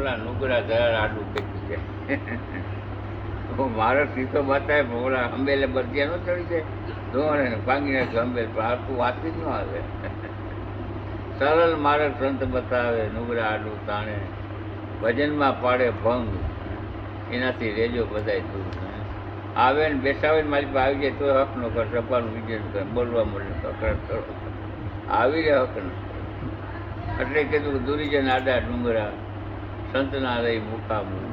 ઓલા નુગરા ધરાર આડું કેટલું છે. મારો સીધો બતાવે પણ ઓલા અંબેલે બરજિયા ન ચડી જાય ધોવાને ભાંગી નાખ્યો અંબેલ પણ આટલું વાતચીત ન આવે. સરળ માર્ગ સંત બતાવે નુગરા આડું તાણે ભજનમાં પાડે ભંગ એનાથી રેજો બધાય દૂર. આવે ને બેસાવે ને મારી પાસે આવી જાય તો હક નો કર સપાનું વિજય કરે બોલવા મળે કકડાટ કરો આવી રહે હક ન એટલે કીધું કે દુરીજન આડા ડુંગરા સંતના રહી મુકામું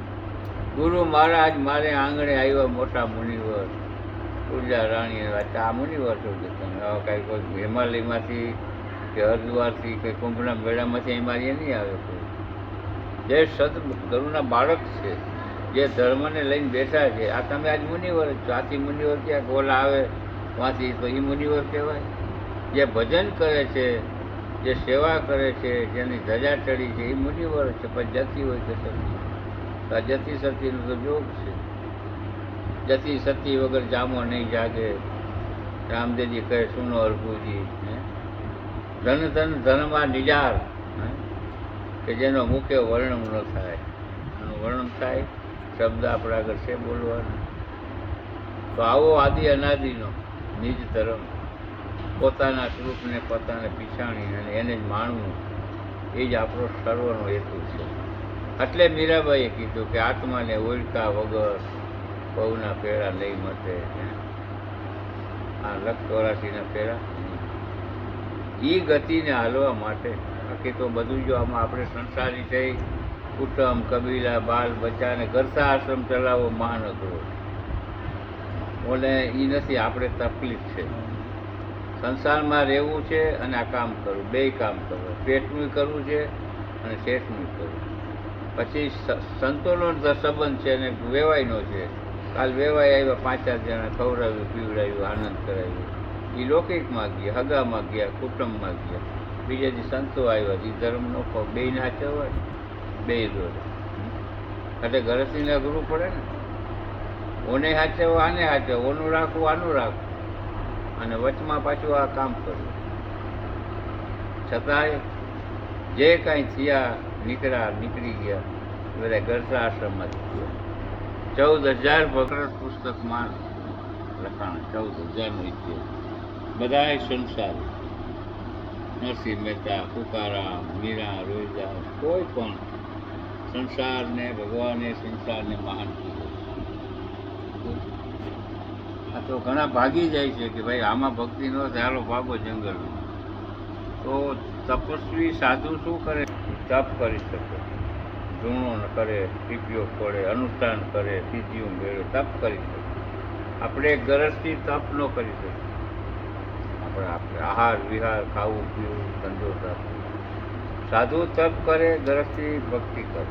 ગુરુ મહારાજ મારે આંગણે આવ્યા મોટા મુનિવર તુલજા રાણી આ મુનિવર છો કે તમે આવા કાંઈ કોઈ હિમાલયમાંથી કે હરિદ્વારથી કે કુંભના મેળામાંથી અહીં મારી નહીં આવે કોઈ. જે સદગુરુના બાળક છે જે ધર્મને લઈને બેઠા છે આ તમે આજ મુનિવર જ છો. આથી મુનિવર ક્યાંક ઓલા આવે વાંચી તો એ મુનિવર કહેવાય. જે ભજન કરે છે જે સેવા કરે છે જેની ધજા ચડી છે એ મુનિવર છે. પણ જતી હોય કે સતી આ જતી સતીનો તો જોગ છે. જતી સતી વગર જામો નહીં જાગે રામદેવજી કહે સુનો અર્ભુજી. ધન ધન ધનમાં નિજાર કે જેનો મુખ્ય વર્ણન ન થાય એનું વર્ણન થાય શબ્દ આપણા આગળ છે બોલવાનો. તો આવો આદિ અનાદિનો નિજ ધર્મ પોતાના સ્વરૂપને પોતાને પીછાણી અને એને જ માણવું એ જ આપણો સર્વનો હેતુ છે. એટલે મીરાબાઈએ કીધું કે આત્માને ઓળખા વગર પૌના ફેરા નહીં મટે. આ લખ 84ના ફેરા એ ગતિને હાલવા માટે બાકી તો બધું જો આમાં આપણે સંસારી થઈ કુટુંબ કબીલા બાલ બચ્ચાને ઘરસા આશ્રમ ચલાવવો મહાન અઘરો ઓલે એ નથી. આપણે તકલીફ છે સંસારમાં રહેવું છે અને આ કામ કરવું બે કામ કરવું પેટનું કરવું છે અને શેઠનું કરવું. પછી સંતોનો સંબંધ છે અને વેવાયનો છે. કાલ વેવાય આવ્યા 5-4 જણા ખવડાવ્યું પીવડાવ્યું આનંદ કરાવ્યું એ લૌકિકમાં ગયા હગામાં ગયા કુટુંબમાં ગયા. બીજા જે સંતો આવ્યા એ ધર્મ નો બે નાચવા બે દોરે એટલે ગરજને અઘરું પડે ને. ઓને હાચવો આને હાચવો ઓનું રાખવું આનું રાખવું અને વચમાં પાછું આ કામ કરવું. છતાંય જે કાંઈ થયા નીકળી ગયા બધા ઘરસા આશ્રમમાંથી ગયા. 14,000 ભગત પુસ્તકમાં લખાણ 14,000નો ઇતિહાસ બધાય સંસારી નરસિંહ મહેતા તુકારામ મીરા રોહિદાસ કોઈ પણ સંસારને ભગવાને સંસારને મહાન કીધો. આ તો ઘણા ભાગી જાય છે કે ભાઈ આમાં ભક્તિ ન થાય હાલો ભાગો જંગલમાં. તો તપસ્વી સાધુ શું કરે તપ કરી શકે ધૂણો કરે ટીપીઓ પડે અનુષ્ઠાન કરે સિદ્ધિઓ મેળવે તપ કરી શકે. આપણે ગરજથી તપ ન કરી શકીએ. આપણે આહાર વિહાર ખાવું પીવું ધંધો તપ. સાધુ તપ કરે ગરજથી ભક્તિ કરે.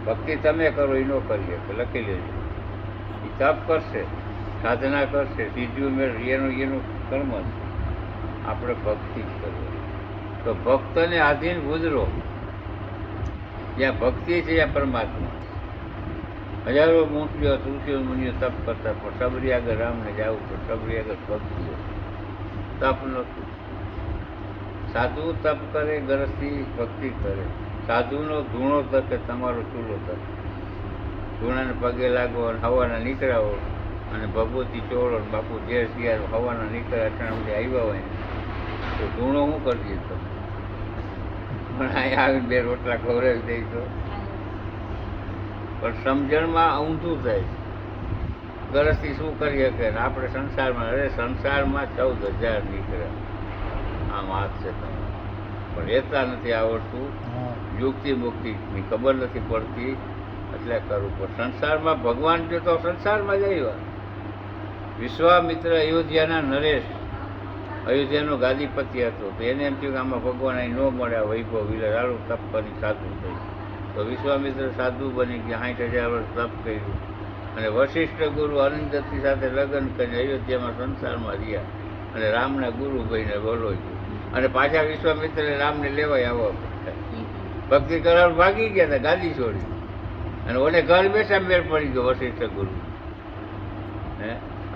ભક્તિ તમે કરો એ ન કરીએ કે લખી લેજો. એ તપ કરશે સાધના કરશે સિદ્ધિઓ મેળવે એનું કર્મ છે. આપણે ભક્તિ જ કરીએ તો ભક્તને આધીન ગુજરો. જ્યાં ભક્તિ છે ત્યાં પરમાત્મા. હજારો મુનિઓ તુલસીઓ મુનિઓ તપ કરતા પણ સબરી આગળ રામને જવું તો સબરી આગળ ભક્તિ તપ નહોતું. સાધુ તપ કરે ગરજથી ભક્તિ કરે. સાધુનો ધૂણો તકે તમારો ચૂલો તકે. ધૂણાને પગે લાગો અને હવાના નીકળાવો અને ભગવતી ચોળો બાપુ ઝેર શિયાળો હવાના નીકળ્યા અટાણા બધી આવ્યા હોય તો ધૂણો શું કરજે તમે પણ અહીંયા આવીને 2 રોટલા ખવડાવી દઈ તો. પણ સમજણમાં ઊંધું થાય. ગરજથી શું કરી શકે ને આપણે સંસારમાં અરે સંસારમાં 14,000 નીકળ્યા આમ હાથ છે તમે પણ રહેતા નથી આવડતું. યુક્તિ મુક્તિની ખબર નથી પડતી એટલે કરવું પડે. સંસારમાં ભગવાન જો તો સંસારમાં જ આવ્યા. વિશ્વામિત્ર અયોધ્યાના નરેશ અયોધ્યાનો ગાદીપતિ હતો તો એને એમ થયું કે આમાં ભગવાન અહીં ન મળ્યા વૈભવ વિલા સારું તપ કરી સાધુ થઈ તો વિશ્વામિત્ર સાધુ બની ગયા 60,000 વર્ષ તપ કર્યું અને વશિષ્ઠ ગુરુ અનંતથી સાથે લગ્ન કરીને અયોધ્યામાં સંસારમાં રહ્યા અને રામના ગુરુ ભાઈને બોલો અને પાછા વિશ્વામિત્રને રામને લેવાય આવવા ભક્તિ કરવા ભાગી ગયા હતા ગાદી છોડી અને ઓને ઘર બેઠા મેળ પડી ગયો વશિષ્ઠ ગુરુ.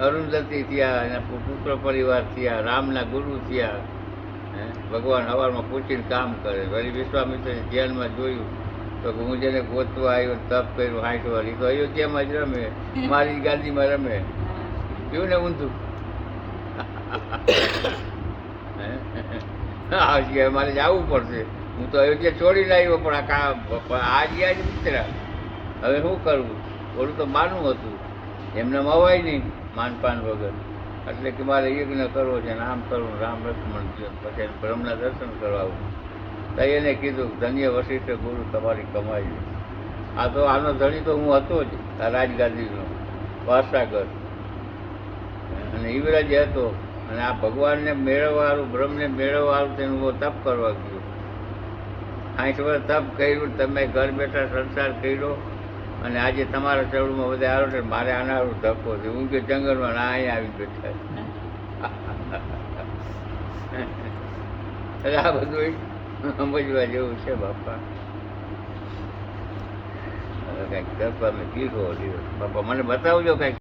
અરુંધતી થયા એના પુત્ર પરિવાર થયા રામના ગુરુ થયા. ભગવાન સવારમાં પૂછીને કામ કરે. વળી વિશ્વામિત્રને ધ્યાનમાં જોયું તો તો હું જેને ગોતવા આવ્યો તપ કર્યું 60 વાર, એ તો અયોધ્યામાં જ રમે, મારી ગાદીમાં રમે. કેવું ને ઊંધું. હા મારે જવું પડશે. હું તો અયોધ્યા છોડીને આવ્યો, પણ આજ ઉતર્યા. હવે શું કરવું? ઓલું તો માનવું હતું, એમને મવાય નહીં માનપાન વગર. એટલે કે મારે યજ્ઞ કરવો છે ને આમ કરવું, રામ લક્ષ્મણ પછી બ્રહ્મના દર્શન કરાવું. તો એને કીધું ધન્ય વશિષ્ઠ ગુરુ તમારી કમાઈ. આ તો આનો ધણી તો હું હતો જ, આ રાજગાદીનો વારસાગર, અને યુવરાજ હતો. અને આ ભગવાનને મેળવવાનું, બ્રહ્મને મેળવવાનું તેનું તપ કરવા ગયું. 60 વર્ષ તપ કર્યું, તમે ઘર બેઠા સંસાર કર્યો, અને આજે તમારા ચરણમાં બધા આવો છે. મારે આનારું ધક્કો છે. હું કે જંગલમાં ના અહીંયા આવી બેઠા. એટલે આ બધું સમજવા જેવું છે બાપા. હવે કંઈક કરવા મેં કીધો બાપા, મને બતાવજો કંઈક.